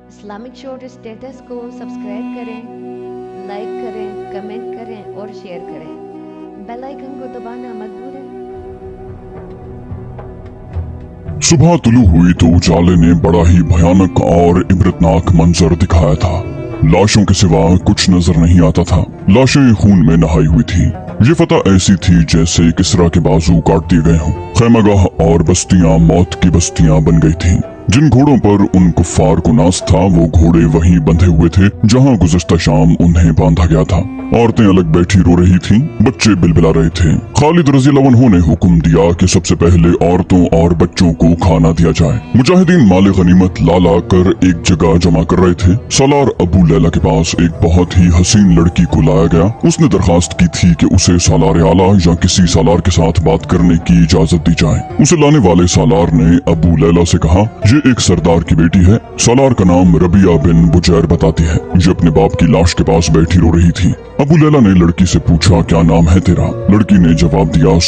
Islamic short status کو subscribe کریں، like کریں، کمنٹ کریں اور شیئر کریں۔ بیل آئیکن کو دبانا مت بھولیں۔ صبح طلوع ہوئی تو اجالے نے بڑا ہی بھیانک اور عبرتناک منظر دکھایا تھا۔ لاشوں کے سوا کچھ نظر نہیں آتا تھا۔ لاشیں خون میں نہائی ہوئی تھی۔ یہ فتح ایسی تھی جیسے کسرا کے بازو کاٹ دیے گئے ہوں۔ خیمہ گاہ اور بستیاں موت کی بستیاں بن گئی تھیں۔ جن گھوڑوں پر ان کفار کو ناز تھا وہ گھوڑے وہیں بندھے ہوئے تھے جہاں گزشتہ شام انہیں باندھا گیا تھا۔ عورتیں الگ بیٹھی رو رہی تھیں، بچے بلبلا رہے تھے۔ خالد رضی اللہ عنہ نے حکم دیا کہ سب سے پہلے عورتوں اور بچوں کو کھانا دیا جائے۔ مجاہدین مال غنیمت لا کر ایک جگہ جمع کر رہے تھے۔ سالار ابو لیلہ کے پاس ایک بہت ہی حسین لڑکی کو لایا گیا۔ اس نے درخواست کی تھی کہ اسے سالار اعلیٰ یا کسی سالار کے ساتھ بات کرنے کی اجازت دی جائے۔ اسے لانے والے سالار نے ابو لیلہ سے کہا، یہ ایک سردار کی بیٹی ہے۔ سالار کا نام ربیہ بن بجیر بتاتی ہے۔ یہ اپنے باپ کی لاش کے پاس بیٹھی رو رہی تھی۔ ابو لیلہ نے لڑکی سے پوچھا، کیا نام ہے تیرا؟ لڑکی نے جواب دیا،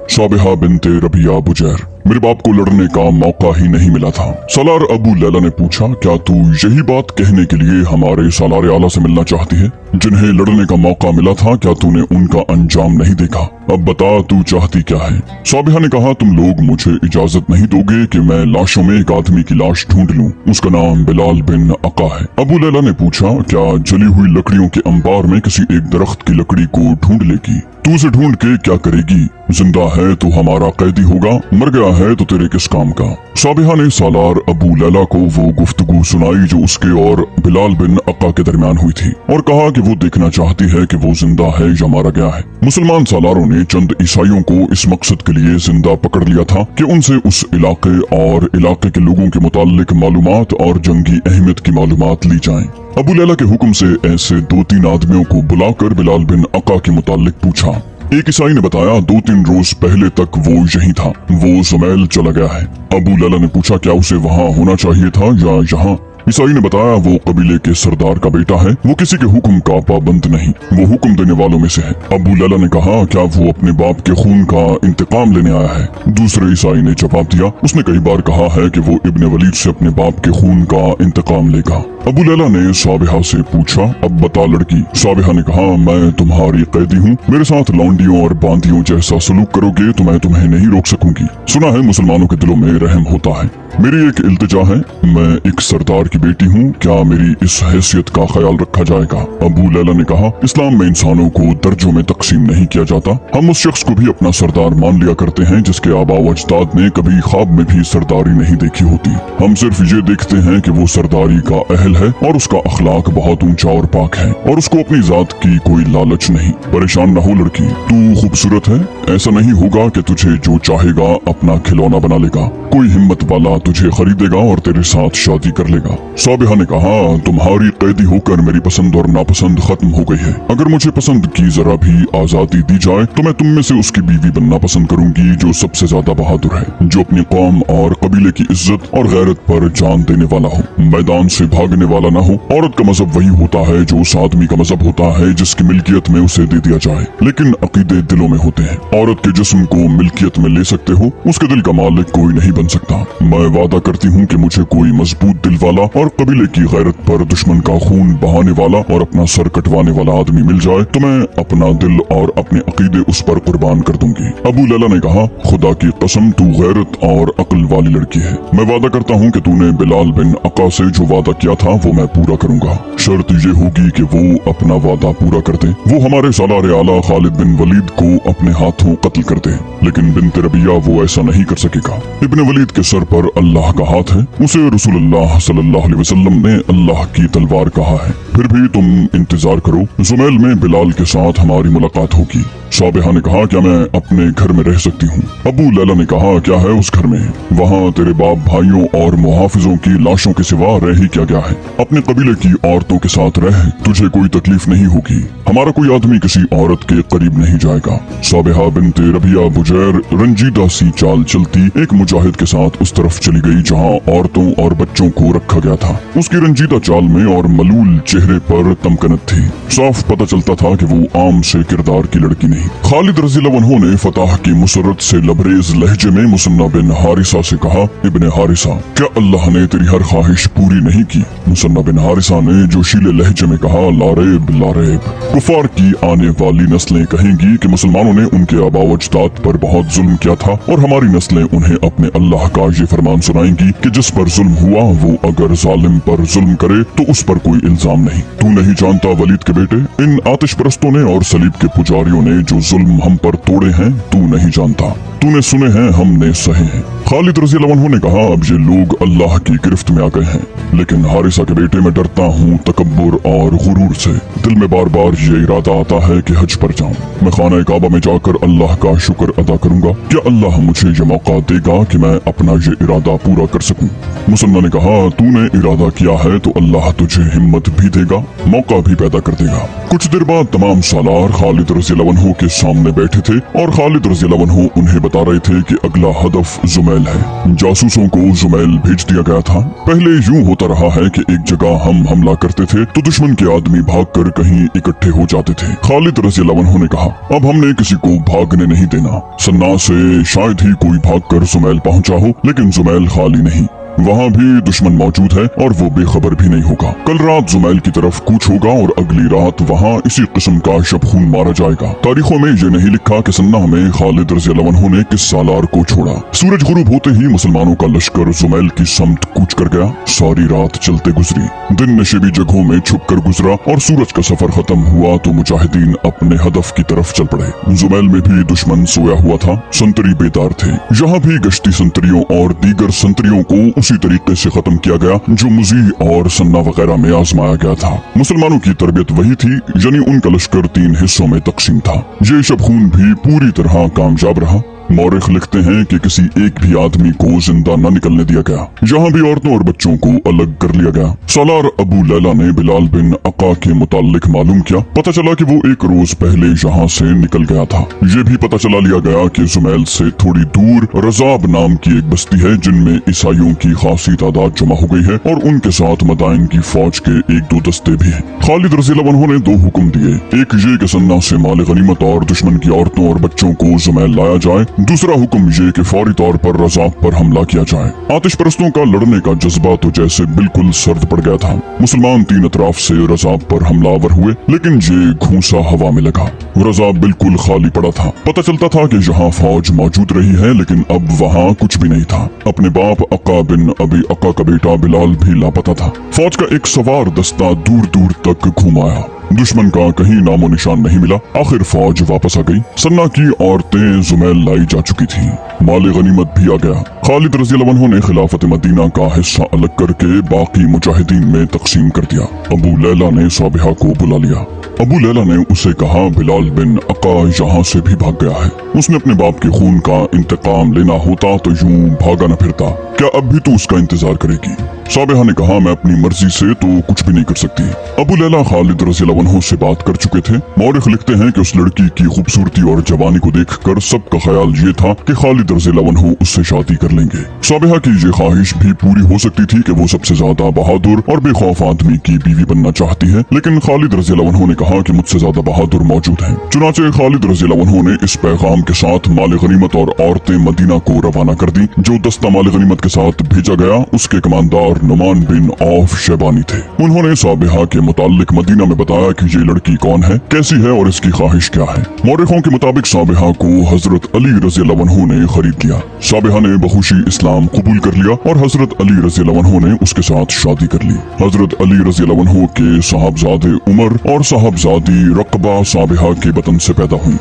صابحہ بنت ربیہ بجیر۔ میرے باپ کو لڑنے کا موقع ہی نہیں ملا تھا۔ سالار ابو لیلہ نے پوچھا، کیا تو یہی بات کہنے کے لیے ہمارے سالار اعلیٰ سے ملنا چاہتی ہے؟ جنہیں لڑنے کا موقع ملا تھا کیا تو نے ان کا انجام نہیں دیکھا؟ اب بتا تو چاہتی کیا ہے؟ صابحہ نے کہا، تم لوگ مجھے اجازت نہیں دو گے کہ میں لاشوں میں ایک آدمی کی لاش ڈھونڈ لوں۔ اس کا نام بلال بن عقا ہے۔ ابو لیلہ نے پوچھا، کیا جلی ہوئی لکڑیوں کے انبار میں کسی ایک درخت کی لکڑی کو ڈھونڈ لے گی؟ تو اسے ڈھونڈ کے کیا کرے گی؟ زندہ ہے تو ہمارا قیدی ہوگا، مر گیا ہے تو تیرے کس کام کا؟ صابحہ نے سالار ابو لیلہ کو وہ گفتگو سنائی جو اس کے اور بلال بن عقا کے درمیان ہوئی تھی، اور کہا کہ وہ دیکھنا چاہتی ہے کہ وہ زندہ ہے یا مارا گیا ہے۔ مسلمان سالاروں نے چند عیسائیوں کو اس مقصد کے لیے زندہ پکڑ لیا تھا کہ ان سے اس علاقے اور علاقے کے لوگوں کے متعلق معلومات اور جنگی اہمیت کی معلومات لی جائیں۔ ابو لیلہ کے حکم سے ایسے 2-3 آدمیوں کو بلا کر بلال بن عقا کے متعلق پوچھا۔ ایک عیسائی نے بتایا، 2-3 روز پہلے تک وہ یہی تھا، وہ زمیل چلا گیا ہے۔ ابو لیلہ نے پوچھا، کیا اسے وہاں ہونا چاہیے تھا یا یہاں؟ عیسائی نے بتایا، وہ قبیلے کے سردار کا بیٹا ہے، وہ کسی کے حکم کا پابند نہیں، وہ حکم دینے والوں میں سے ہے۔ ابو لیلہ نے کہا، کیا وہ اپنے باپ کے خون کا انتقام لینے آیا ہے؟ دوسرے عیسائی نے جواب دیا، اس نے کئی بار کہا ہے کہ وہ ابن ولید سے اپنے باپ کے خون کا انتقام لے گا۔ ابو لیلہ نے صابحہ سے پوچھا، اب بتا لڑکی۔ صابحہ نے کہا، میں تمہاری قیدی ہوں، میرے ساتھ لونڈیوں اور باندیوں جیسا سلوک کرو گے تو میں تمہیں نہیں روک سکوں گی۔ سنا ہے مسلمانوں کے دلوں میں رحم ہوتا ہے۔ میری ایک التجا ہے، میں ایک سردار کی بیٹی ہوں، کیا میری اس حیثیت کا خیال رکھا جائے گا؟ ابو لیلہ نے کہا، اسلام میں انسانوں کو درجوں میں تقسیم نہیں کیا جاتا۔ ہم اس شخص کو بھی اپنا سردار مان لیا کرتے ہیں جس کے آباء و اجداد نے کبھی خواب میں بھی سرداری نہیں دیکھی ہوتی۔ ہم صرف یہ دیکھتے ہیں کہ وہ سرداری کا اہل ہے اور اس کا اخلاق بہت اونچا اور پاک ہے، اور اس کو اپنی ذات کی کوئی لالچ نہیں۔ پریشان نہ ہو لڑکی، تو خوبصورت ہے، ایسا نہیں ہوگا کہ تجھے جو چاہے گا اپنا کھلونا بنا لے گا۔ کوئی ہمت والا تجھے خریدے گا اور تیرے ساتھ شادی کر لے گا۔ صابحہ نے کہا، تمہاری قیدی ہو کر میری پسند اور ناپسند ختم ہو گئی ہے۔ اگر مجھے پسند کی ذرا بھی آزادی دی جائے تو میں تم میں سے اس کی بیوی بننا پسند کروں گی جو سب سے زیادہ بہادر ہے، جو اپنی قوم اور قبیلے کی عزت اور غیرت پر جان دینے والا ہو، میدان سے بھاگنے والا نہ ہو۔ عورت کا مذہب وہی ہوتا ہے جو اس آدمی کا مذہب ہوتا ہے جس کی ملکیت میں اسے دے دیا جائے، لیکن عقیدے دلوں میں ہوتے ہیں۔ عورت کے جسم کو ملکیت میں لے سکتے ہو، اس کے دل کا مالک کوئی نہیں بن سکتا۔ میں وعدہ کرتی ہوں کہ مجھے کوئی مضبوط دل والا اور قبیلے کی غیرت پر دشمن کا خون بہانے والا اور اپنا سر کٹوانے والا آدمی مل جائے تو میں اپنا دل اور اپنے عقیدے اس پر قربان کر دوں گی۔ ابو لیلہ نے کہا، خدا کی قسم تو غیرت اور عقل والی لڑکی ہے۔ میں وعدہ کرتا ہوں کہ تو نے بلال بن عقا سے جو وعدہ کیا تھا وہ میں پورا کروں گا۔ شرط یہ ہوگی کہ وہ اپنا وعدہ پورا کر دے، وہ ہمارے سالار اعلیٰ خالد بن ولید کو اپنے ہاتھوں قتل کر دے، لیکن بنت ربیہ وہ ایسا نہیں کر سکے گا۔ ابن ولید کے سر پر اللہ کا ہاتھ ہے، اسے رسول اللہ صلی اللہ علیہ وسلم نے اللہ کی تلوار کہا ہے۔ پھر بھی تم انتظار کرو، زمیل میں بلال کے ساتھ ہماری ملاقات ہوگی۔ صابحہ نے کہا، کیا میں اپنے گھر میں رہ سکتی ہوں؟ ابو لیلہ نے کہا، کیا ہے اس گھر میں؟ وہاں تیرے باپ بھائیوں اور محافظوں کی لاشوں کے سوا رہ ہی کیا گیا ہے؟ اپنے قبیلے کی عورتوں کے ساتھ رہ، تجھے کوئی تکلیف نہیں ہوگی۔ ہمارا کوئی آدمی کسی عورت کے قریب نہیں جائے گا۔ صابحہ بنت ربیہ بجیر رنجیدہ سی چال چلتی ایک مجاہد کے ساتھ اس طرف چلی گئی جہاں عورتوں اور بچوں کو رکھا گیا تھا۔ اس کی رنجیدہ چال میں اور ملول چہرے پر تمکنت تھی۔ صاف پتہ چلتا تھا کہ وہ عام سے کردار کی لڑکی نہیں नहीं। खालिद रज़ी अल्लाह अन्हु ने फतह की मुसरत से लबरेज लहजे में मुसन्ना बिन हारिसा से कहा, इब्ने हारिसा, क्या अल्लाह ने तेरी हर ख्वाहिश पूरी नहीं की? मुसन्ना बिन हारिसा ने जोशीले लहजे में कहा, लारेब लारेब। कुफार की आने वाली नस्लें कहेंगी कि मुसलमानों ने उनके आबा व अजदाद पर बहुत जुल्म किया था, और हमारी नस्लें उन्हें अपने अल्लाह का ये फरमान सुनाएंगी कि जिस पर जुल्म हुआ वो अगर जालिम पर जुल्म करे तो उस पर कोई इल्जाम नहीं। तू नहीं जानता वलीद के बेटे, इन आतिश परस्तों ने और सलीब के पुजारियों ने जो जुल्म हम पर तोड़े हैं तू नहीं जानता। तूने सुने हैं, हमने सहे हैं। खालिद रज़ी अल्लाह अन्हु ने कहा, अब ये लोग अल्लाह की गिरफ्त में आ गए हैं, लेकिन हारिसा के बेटे मैं डरता हूँ तकब्बुर और गुरूर से। दिल में बार बार ये इरादा आता है कि हज पर जाऊँ, मैं खाना काबा में जाकर अल्लाह का शुक्र अदा करूंगा। क्या अल्लाह मुझे ये मौका देगा कि मैं अपना ये इरादा पूरा कर सकूं? मुसन्ना ने कहा, तूने इरादा किया है तो अल्लाह तुझे हिम्मत भी देगा, मौका भी पैदा कर देगा। कुछ देर बाद तमाम सालार खालिद रज़ी अल्लाह अन्हु के सामने बैठे थे और खालिद रज़ी अल्लाह अन्हु उन्हें बता रहे थे कि अगला हदफ जुमैल है। जासूसों को जुमैल भेज दिया गया था। पहले यूं होता रहा है कि एक जगह हम हमला करते थे तो दुश्मन के आदमी भागकर कहीं इकट्ठे हो जाते थे। खालिद रज़ी अल्लाह अन्हु ने कहा, अब हमने किसी को भागने नहीं देना। सन्ना से शायद ही कोई भागकर जुमैल पहुंचा हो, लेकिन जुमैल खाली नहीं, वहाँ भी दुश्मन मौजूद है और वो बेखबर भी नहीं होगा। कल रात जुमैल की तरफ कूच होगा और अगली रात वहाँ इसी किस्म का शबखून मारा जाएगा। तारीखों में ये नहीं लिखा कि सन्ना में खालिद रज़ी अल्लाह अन्हु ने किस सालार को छोड़ा। सूरज गुरूब होते ही मुसलमानों का लश्कर जुमैल की समत कूच कर गया। सारी रात चलते गुजरी, दिन नशेबी जगहों में छुप कर गुजरा और सूरज का सफर खत्म हुआ तो मुजाहिदीन अपने हदफ की तरफ चल पड़े। जुमैल में भी दुश्मन सोया हुआ था, संतरी बेदार थे। यहाँ भी गश्ती संतरियों और दीगर संतरियों को उसी तरीके से खत्म किया गया जो मुजी और सन्ना वगैरह में आजमाया गया था। मुसलमानों की तरबियत वही थी, यानी उनका लश्कर 3 हिस्सों में तकसीम था। ये शबखून भी पूरी तरह कामयाब रहा। मौरिख लिखते हैं कि किसी एक भी आदमी को जिंदा न निकलने दिया गया। यहाँ भी औरतों और बच्चों को अलग कर लिया गया। सालार अबू लैला ने बिलाल बिन अका के मुताल्लिक मालूम किया। पता चला कि वो एक रोज पहले यहाँ से निकल गया था। ये भी पता चला लिया गया कि जुमैल से थोड़ी दूर रजाब नाम की एक बस्ती है जिनमें ईसाइयों की खासी तादाद जमा हो गई है और उनके साथ मदाइन की फौज के 1-2 दस्ते भी हैं। खालिद रज़ी अल्लाह अन्हु ने 2 हुक्म दिए, एक ये कि सन्ना से माल गनीमत और दुश्मन की औरतों और बच्चों को जुमैल लाया जाए, दूसरा हुक्म ये कि फौरी तौर पर रजाब पर हमला किया जाए। आतिश परस्तों का लड़ने का जज्बा तो जैसे बिल्कुल सर्द पड़ गया था। मुसलमान 3 अतराफ से रजाब पर हमलावर हुए, लेकिन ये घूंसा हवा में लगा। रजाब बिल्कुल खाली पड़ा था। पता चलता था कि यहाँ फौज मौजूद रही है, लेकिन अब वहाँ कुछ भी नहीं था। अपने बाप अका बिन अबी अका का बेटा बिलाल भी लापता था। फौज का एक सवार दस्ता दूर दूर तक घुमाया, दुश्मन का कहीं नामो निशान नहीं मिला। आखिर फौज वापस आ गई। सन्ना की औरतें जुमैल लाई जा चुकी थी। माल गनीमत भी आ गया। खालिद रज़ी अल्लाह अन्हु ने खिलाफत मदीना का हिस्सा अलग करके बाकी मुजाहिदीन में तकसीम कर दिया। अबू लैला ने साबिहा को बुला लिया। अबू लैला ने उसे कहा, बिलाल बिन अका यहाँ से भी भाग गया है। उसने अपने बाप के खून का इंतकाम लेना होता तो यूं भागा न फिरता। क्या अब भी तू उसका इंतजार करेगी? साबिहा ने कहा, मैं अपनी मर्जी से तो कुछ भी नहीं कर सकती। अबू लैला खालिद रज़ी अल्लाह अन्हु से बात कर चुके थे। मौरिख लिखते हैं कि उस लड़की की खूबसूरती और जवानी को देखकर सबका ख्याल ये था कि खालिद रज़ी अल्लाह अन्हु उससे शादी कर लेंगे। साबिहा की ये ख्वाहिश भी पूरी हो सकती थी कि वो सबसे ज्यादा बहादुर और बेखौफ आदमी की बीवी बनना चाहती है, लेकिन खालिद रज़ी अल्लाह अन्हु ने कहा कि मुझसे ज्यादा बहादुर मौजूद हैं। चुनाचे खालिद रज़ी अल्लाह अन्हु ने इस पैगाम के साथ माल गनीमत और औरतें मदीना को रवाना कर दी। जो दस्ता माल गनीमत के साथ भेजा गया उसके commander Numan bin Auf Shaibani थे। उन्होंने साबिहा के मुताल्लिक मदीना में बताया कि ये लड़की कौन है, कैसी है और इसकी ख्वाहिश क्या है। मौरिखों के मुताबिक साबिहा को हजरत अली रज़ी अल्लाह अन्हु ने खरीद लिया। साबिहा ने बखुशी इस्लाम कबूल कर लिया और हजरत अली रज़ी अल्लाह अन्हु ने उसके साथ शादी कर ली। हजरत अली रज़ी अल्लाह अन्हु के साहबजादे उमर और साहबजादी रकबा साबिहा के बतन से पैदा हुई।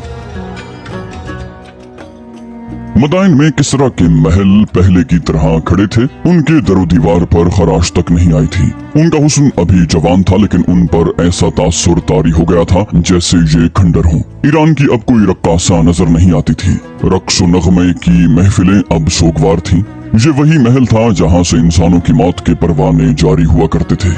मदाइन में किसरा के महल पहले की तरह खड़े थे। उनके दरो दीवार पर खराश तक नहीं आई थी। उनका हुस्न अभी जवान था, लेकिन उन पर ऐसा तासुर तारी हो गया था जैसे ये खंडर हों। ईरान की अब कोई रक्कासा नजर नहीं आती थी। रक्स नगमे की महफिलें अब सोगवार थीं। ये वही महल था जहाँ से इंसानों की मौत के परवाने जारी हुआ करते थे।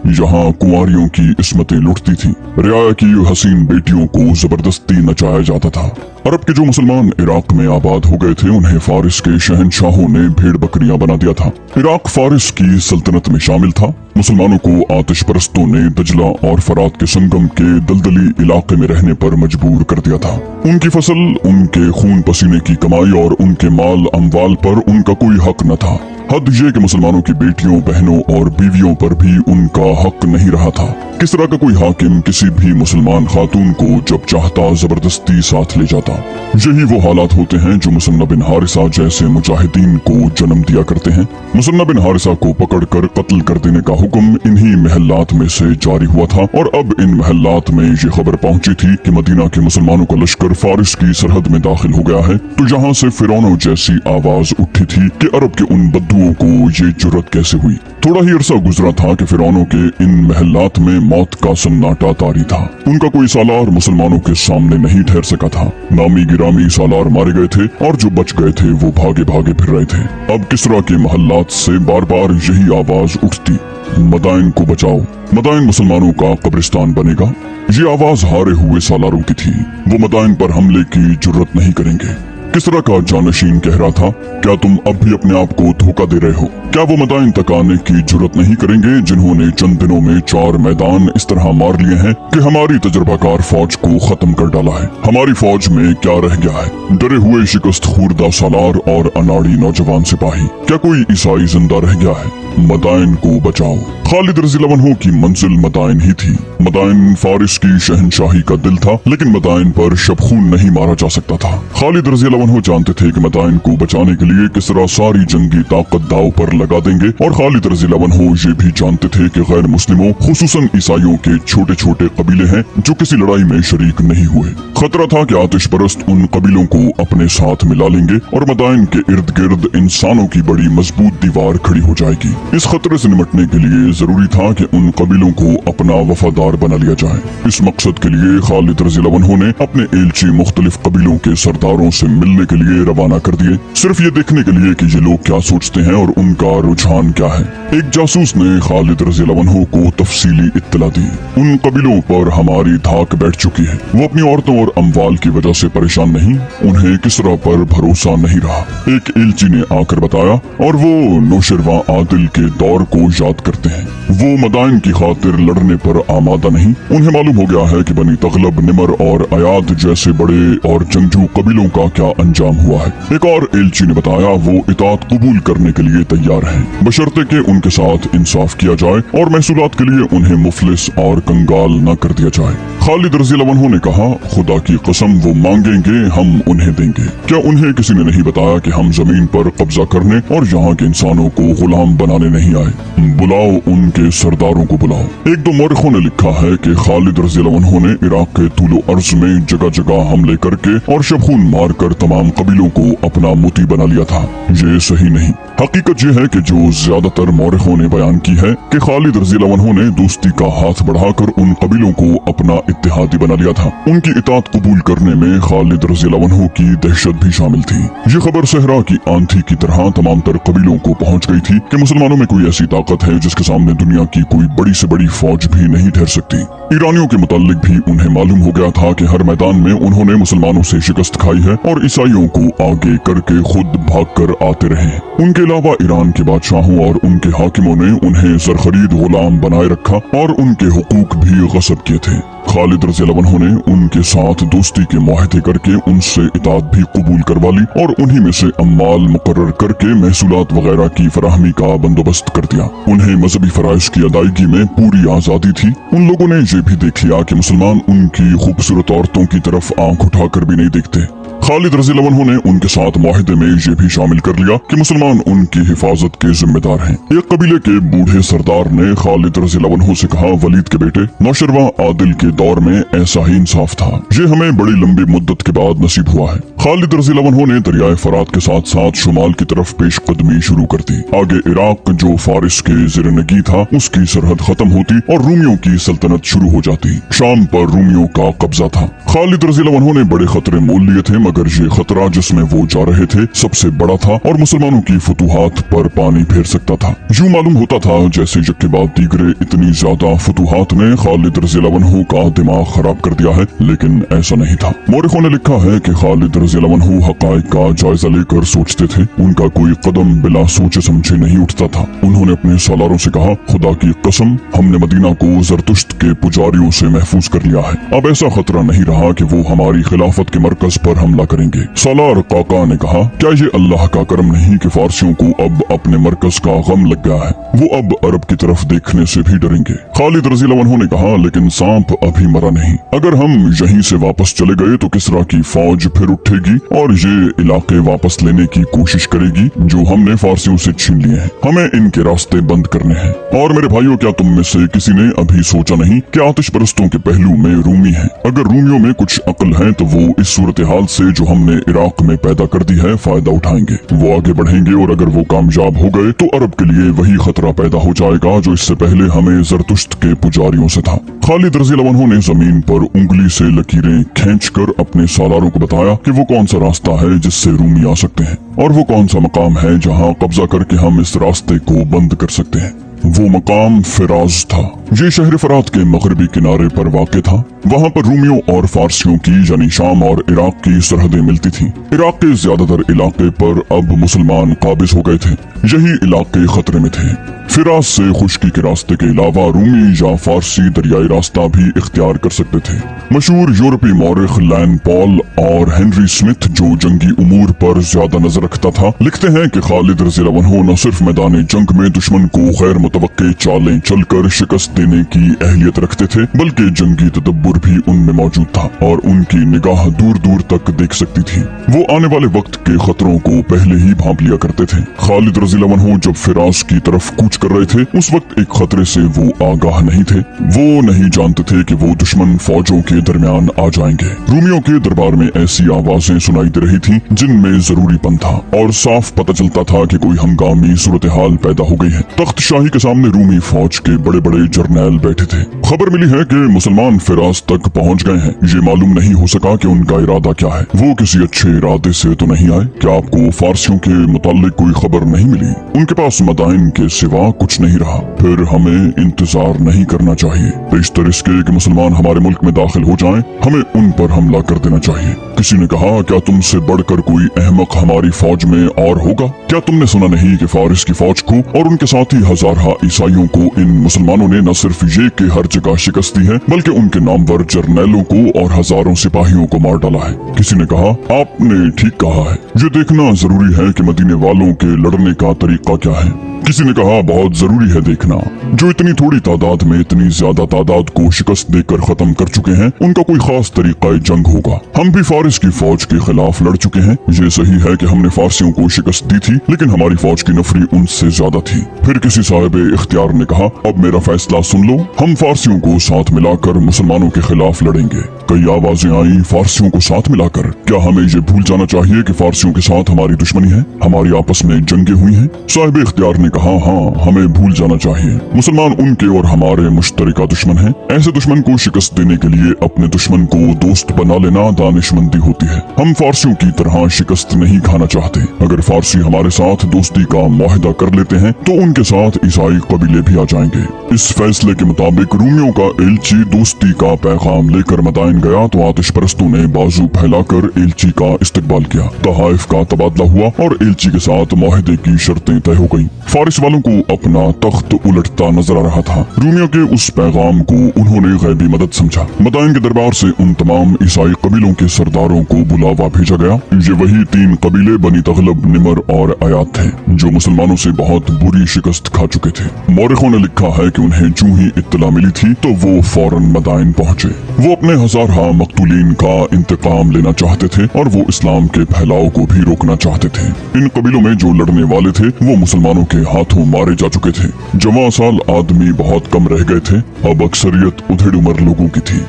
यहाँ कुंवारियों की इस्मतें लुटती थी। रियाया की हसीन बेटियों को जबरदस्ती नचाया जाता था। अरब के जो मुसलमान इराक में आबाद हो गए थे उन्हें फारिस के शहनशाहों ने भेड़ बकरियां बना दिया था। इराक फारिस की सल्तनत में शामिल था। मुसलमानों को आतिश परस्तों ने दजला और फरात के संगम के दलदली इलाके में रहने पर मजबूर कर दिया था। उनकी फसल, उनके खून पसीने की कमाई और उनके माल अमवाल पर उनका कोई हक न था। हद ये कि मुसलमानों की बेटियों, बहनों और बीवियों पर भी उनका हक नहीं रहा था। किसरा का कोई हाकिम किसी भी मुसलमान खातून को जब चाहता जबरदस्ती साथ ले जाता। यही वो हालात होते हैं जो मुसन्ना बिन हारिसा जैसे मुजाहिदीन को जन्म दिया करते हैं। मुसन्ना बिन हारिसा को पकड़कर कत्ल कर देने का हुक्म इन्हीं महल्लात में से जारी हुआ था और अब इन महल्लात में ये खबर पहुंची थी कि मदीना के मुसलमानों का लश्कर फारिस की सरहद में दाखिल हो गया है। तो यहाँ से फिरौनों जैसी आवाज उठी थी कि अरब के उन बद्दुओं को ये जुर्रत कैसे हुई। थोड़ा ही अरसा गुजरा था कि फिरौनों के इन महल्लात में मौत का सन्नाटा तारी था। उनका कोई सालार मुसलमानों के सामने नहीं ठहर सका था। नामी गिरामी सालार मारे गए थे और जो बच गए थे वो भागे भागे फिर रहे थे। अब किसरा के महल्लात से बार बार यही आवाज उठती, मदाइन को बचाओ, मदाइन मुसलमानों का कब्रिस्तान बनेगा। ये आवाज हारे हुए सालारों की थी। वो मदाइन पर हमले की जुर्रत नहीं करेंगे। किसरा का जानशीन कह रहा था, क्या तुम अब भी अपने आप को धोखा दे रहे हो? क्या वो मदाइन तक आने की जुर्रत नहीं करेंगे जिन्होंने चंद दिनों में 4 मैदान इस तरह मार लिए हैं कि हमारी तजर्बाकार फौज को खत्म कर डाला है? हमारी फौज में क्या रह गया है? डरे हुए शिकस्त खूरदा सालार और अनाड़ी नौजवान सिपाही। क्या कोई ईसाई जिंदा रह गया है? मदाइन को बचाओ। खालिद रज़ियल्लाहु अन्हु की मंजिल मदाइन ही थी। मदाइन फारिस की शहनशाही का दिल था, लेकिन मदाइन पर शबखून नहीं मारा जा सकता था। खालिद रज़ियल्लाहु अन्हु जानते थे कि मदाइन को बचाने के लिए किसरा सारी जंगी ताकत दाव पर लगा देंगे और खालिद रज़ियल्लाहु अन्हु ये भी जानते थे कि गैर मुस्लिमों, खुसूसन ईसाइयों के छोटे छोटे कबीले हैं जो किसी लड़ाई में शरीक नहीं हुए। खतरा था कि आतिश परस्त उन कबीलों को अपने साथ मिला लेंगे और मदाइन के इर्द गिर्द इंसानों की बड़ी मजबूत दीवार खड़ी हो जाएगी। इस खतरे से निपटने के लिए जरूरी था कि उन कबीलों को अपना वफादार बना लिया जाए। इस मकसद के लिए खालिद रज़ियल्लाहु अन्हु ने अपने एलची मुख्तलिफ कबीलों के सरदारों से मिलने के लिए रवाना कर दिए, सिर्फ ये देखने के लिए कि ये लोग क्या सोचते हैं और उनका रुझान क्या है। एक जासूस ने खालिद रज़ियल्लाहु अन्हु को तफसीली इत्तला दी। उन कबीलों पर हमारी धाक बैठ चुकी है। वो अपनी औरतों और अमवाल की वजह से परेशान नहीं, उन्हें किसरा पर भरोसा नहीं रहा। एक एलची ने आकर बताया और वो नौशरवा आदिल के दौर को याद करते हैं। वो मदाइन की खातिर लड़ने पर आमादा नहीं। उन्हें मालूम हो गया है कि बनी तगलब, निमर और अयाद जैसे बड़े और जंगजू कबीलों का क्या अंजाम हुआ है। एक और एलची ने बताया वो इताअत कबूल करने के लिए तैयार हैं, बशर्ते कि उनके साथ इंसाफ किया जाए और महसूलात के लिए उन्हें मुफलिस और कंगाल न कर दिया जाए। खालिद रज़ियल्लाहु अन्हु ने कहा, खुदा की कसम वो मांगेंगे हम उन्हें देंगे। क्या उन्हें किसी ने नहीं बताया कि हम जमीन पर कब्जा करने और यहाँ के इंसानों को गुलाम बनाने नहीं आए? बुलाओ, उनके सरदारों को बुलाओ। एक दो मौरखों ने लिखा है कि खालिद रज़ियल्लाहु अन्हु ने इराक के तूलो अर्ज में जगह जगह हमले करके और शबखून मारकर तमाम कबीलों को अपना मुती बना लिया था। ये सही नहीं। हकीकत ये है कि जो ज्यादातर मौरखों ने बयान की है कि खालिद रज़ियल्लाहु अन्हु ने दोस्ती का हाथ बढ़ाकर उन कबीलों को अपना इत्तेहादी बना लिया था। उनकी इताअत कबूल करने में खालिद रज़ियल्लाहु अन्हु की दहशत भी शामिल थी। ये खबर सहरा की आंधी की तरह तमाम तर कबीलों को पहुंच गई थी कि मुसलमानों में कोई ऐसी ताकत है जिसके सामने दुनिया की कोई बड़ी से बड़ी फौज भी नहीं ठहर सकती। ईरानियों के मुतालिक भी उन्हें मालूम हो गया था कि हर मैदान में उन्होंने मुसलमानों से शिकस्त खाई है और ईसाइयों को आगे करके खुद भागकर आते रहे। उनके अलावा ईरान के बादशाहों और उनके हाकिमों ने उन्हें सरखरीद गुलाम बनाए रखा और उनके हुकूक भी गसब किए थे। खालिद रज़ियल्लाहु अन्हु ने उनके साथ दोस्ती के मुआहदे करके उनसे इताअत भी कबूल करवा ली और उन्हीं में से अम्माल मुकर्रर करके महसूलात वगैरह की फराहमी का बंदोबस्त कर दिया। उन्हें मजहबी फराइज की अदायगी में पूरी आजादी थी। उन लोगों ने ये भी देख लिया कि मुसलमान उनकी खूबसूरत औरतों की तरफ आंख उठाकर भी नहीं देखते। खालिद रज़ियल्लाहु अन्हु ने उनके साथ मुआहदे में ये भी शामिल कर लिया कि मुसलमान उनकी हिफाजत के जिम्मेदार हैं। एक कबीले के बूढ़े सरदार ने खालिद रज़ियल्लाहु अन्हु से कहा, वलीद के बेटे, नौशरवा आदिल के दौर में ऐसा ही इंसाफ था। ये हमें बड़ी लंबी मुद्दत के बाद नसीब हुआ है। खालिद रज़ियल्लाहु अन्हु ने दरियाए फरात के साथ साथ शुमाल की तरफ पेशकदमी शुरू कर दी। आगे इराक जो फारिस के ज़ेर-ए-नगी था उसकी सरहद खत्म होती और रूमियों की सल्तनत शुरू हो जाती। शाम पर रूमियों का कब्जा था। खालिद रज़ियल्लाहु अन्हु ने बड़े खतरे मोल लिए थे, मगर ये खतरा जिसमें वो जा रहे थे सबसे बड़ा था और मुसलमानों की फतूहात पर पानी फेर सकता था। यूं मालूम होता था जैसे एक के बाद दीगरे इतनी ज्यादा फतूहात ने खालिद रज़ियल्लाहु अन्हु का दिमाग खराब कर दिया है, लेकिन ऐसा नहीं था। मौरखों ने लिखा है कि खालिद रज़ियल्लाहु अन्हु हक़ाइक़ का जायजा लेकर सोचते थे, उनका कोई कदम बिला सोचे समझे नहीं उठता था। उन्होंने अपने सालारों से कहा, खुदा की कसम हमने मदीना को ज़रतुश्त के पुजारियों से महफूज कर लिया है, अब ऐसा खतरा नहीं रहा कि वो हमारी खिलाफत के मरकज पर हमला करेंगे। सालार काका ने कहा, क्या ये अल्लाह का करम नहीं कि फारसियों को अब अपने मरकज का गम लग गया है, वो अब अरब की तरफ देखने से भी डरेंगे। खालिद रज़ियल्लाहु अन्हु ने कहा, लेकिन सांप अभी मरा नहीं, अगर हम यहीं से वापस चले गए तो किसरा की फौज फिर उठेगी और ये इलाके वापस लेने की कोशिश करेगी जो हमने फारसियों से छीन लिए हैं। हमें इनके रास्ते बंद करने हैं। और मेरे भाइयों, क्या तुम में से किसी ने अभी सोचा नहीं कि आतिश परस्तों के पहलू में रूमी है? अगर रूमियों में कुछ अक्ल है तो वो इस सूरत हाल से जो हमने इराक में पैदा कर दी है फायदा उठाएंगे, वो आगे बढ़ेंगे और अगर वो कामयाब हो गए तो अरब के लिए वही खतरा पैदा हो जाएगा जो इससे पहले हमें ज़रतुश्त के पुजारियों से था। खालिद रज़ियल्लाहु अन्हु ने जमीन पर उंगली से लकीरें खींचकर अपने सालारों को बताया कि वो कौन सा रास्ता है जिससे रूमी आ सकते हैं और वो कौन सा मकाम है जहाँ कब्जा करके हम इस रास्ते को बंद कर सकते हैं। वो मकाम फिराज था। ये शहर फरात के मगरबी किनारे पर वाक़ था। वहाँ पर रूमियों और फारसियों की यानी शाम और इराक की सरहदें मिलती थीं। इराक के ज्यादातर इलाके पर अब मुसलमान काबिज हो गए थे, यही इलाके खतरे में थे। फिराज से खुश्की के रास्ते के अलावा रूमी या फारसी दरियाई रास्ता भी इख्तियार कर सकते थे। मशहूर यूरोपी मौरख लैन पॉल और हेनरी स्मिथ जो जंगी उमूर पर ज्यादा नजर रखता था, लिखते हैं कि खालिद रज़ियल्लाहु अन्हु न सिर्फ मैदान जंग में दुश्मन को गैर मुतवक्के चालें चलकर शिकस्त देने की अहलियत रखते थे, बल्कि जंगी तदब्बुर भी उनमें मौजूद था और उनकी निगाह दूर दूर तक देख सकती थी। वो आने वाले वक्त के खतरों को पहले ही भांप लिया करते थे। खालिद रज़ियल्लाहु अन्हु जब फिराज की तरफ कूच कर रहे थे उस वक्त एक खतरे से वो आगाह नहीं थे। वो नहीं जानते थे कि वो दुश्मन फौजों के दरमियान आ जाएंगे। रूमियों के दरबार में ऐसी आवाजें सुनाई दे रही थी जिनमें जरूरीपन था और साफ पता चलता था कि कोई हंगामी सूरत हाल पैदा हो गई है। तख्त शाही के सामने रूमी फौज के बड़े बड़े जर्नैल बैठे थे। खबर मिली है कि मुसलमान फिराज तक पहुंच गए हैं। ये मालूम नहीं हो सका कि उनका इरादा क्या है। वो किसी अच्छे इरादे से तो नहीं आए। क्या आपको फारसियों के मुताल्लिक कोई खबर नहीं मिली? उनके पास मदाइन के सिवा कुछ नहीं रहा। फिर हमें इंतजार नहीं करना चाहिए। बेशतर इसके कि मुसलमान हमारे मुल्क में दाखिल हो जाएं, हमें उन पर हमला कर देना चाहिए। किसी ने कहा, क्या तुमसे बढ़कर कोई अहमक हमारी फौज में और होगा? क्या तुमने सुना नहीं कि फारिस की फौज को और उनके साथी हजारा ईसाइयों को इन मुसलमानों ने न सिर्फ ये कि हर जगह शिकस्त दी है, बल्कि उनके नामवर जर्नैलों को और हजारों सिपाहियों को मार डाला है। किसी ने कहा, आपने ठीक कहा है, ये देखना जरूरी है कि मदीने वालों के लड़ने का तरीका क्या है। किसी ने कहा, बहुत जरूरी है देखना, जो इतनी थोड़ी तादाद में इतनी ज्यादा तादाद को शिकस्त देकर खत्म कर चुके हैं, उनका कोई खास तरीका जंग होगा। हम भी फारिस की फौज के खिलाफ लड़ चुके हैं। ये सही है कि हमने फारसियों को शिकस्त दी थी, लेकिन हमारी फौज की नफरी उनसे ज्यादा थी। फिर किसी साहिब इख्तियार ने कहा, अब मेरा फैसला सुन लो, हम फारसियों को साथ मिलाकर मुसलमानों के खिलाफ लड़ेंगे। कई आवाजें आई, फारसियों को साथ मिलाकर? क्या हमें ये भूल जाना चाहिए कि फारसियों के साथ हमारी दुश्मनी है, हमारी आपस में जंगें हुई हैं? साहिब इख्तियार ने कहा, हाँ, हमें भूल जाना चाहिए। मुसलमान उनके और हमारे मुश्तरका दुश्मन हैं। ऐसे दुश्मन को शिकस्त देने के लिए अपने दुश्मन को दोस्त बना लेना दानिशमंदी होती है। हम फारसियों की तरह शिकस्त नहीं खाना चाहते। अगर फारसी हमारे साथ दोस्ती का मुआहदा कर लेते हैं तो उनके साथ ईसाई कबीले भी आ जाएंगे। इस फैसले के मुताबिक रूमियों का एलची दोस्ती का पैगाम लेकर मदाइन गया तो आतिश परस्तों ने बाजू फैलाकर एलची का इस्तकबाल किया। तहाइफ का तबादला हुआ और एलची के साथ मुआहदे की शर्तें तय हो गयी। फारिस वालों को अपना तख्त उलटता नजर आ रहा था। रूमियों के उस पैगाम को उन्होंने गैबी मदद समझा। मदाइन के दरबार से उन तमाम ईसाई कबीलों के सरदारों को बुलावा भेजा गया। ये वही 3 कबीले बनी तगलब, निमर और अयात थे जो मुसलमानों से बहुत बुरी शिकस्त खा चुके थे। मौरखों ने लिखा है कि उन्हें जो ही इत्तला मिली थी तो वो फौरन मदाइन पहुँचे। वो अपने हजारा मकतूलीन का इंतकाम लेना चाहते थे और वो इस्लाम के फैलाव को भी रोकना चाहते थे। इन कबीलों में जो लड़ने वाले थे वो मुसलमानों के हाथों मारे जा चुके थे। जवां साल आदमी बहुत कम रह गए थे। अब अक्सरियत उधेड़ उम्र लोगों की थी।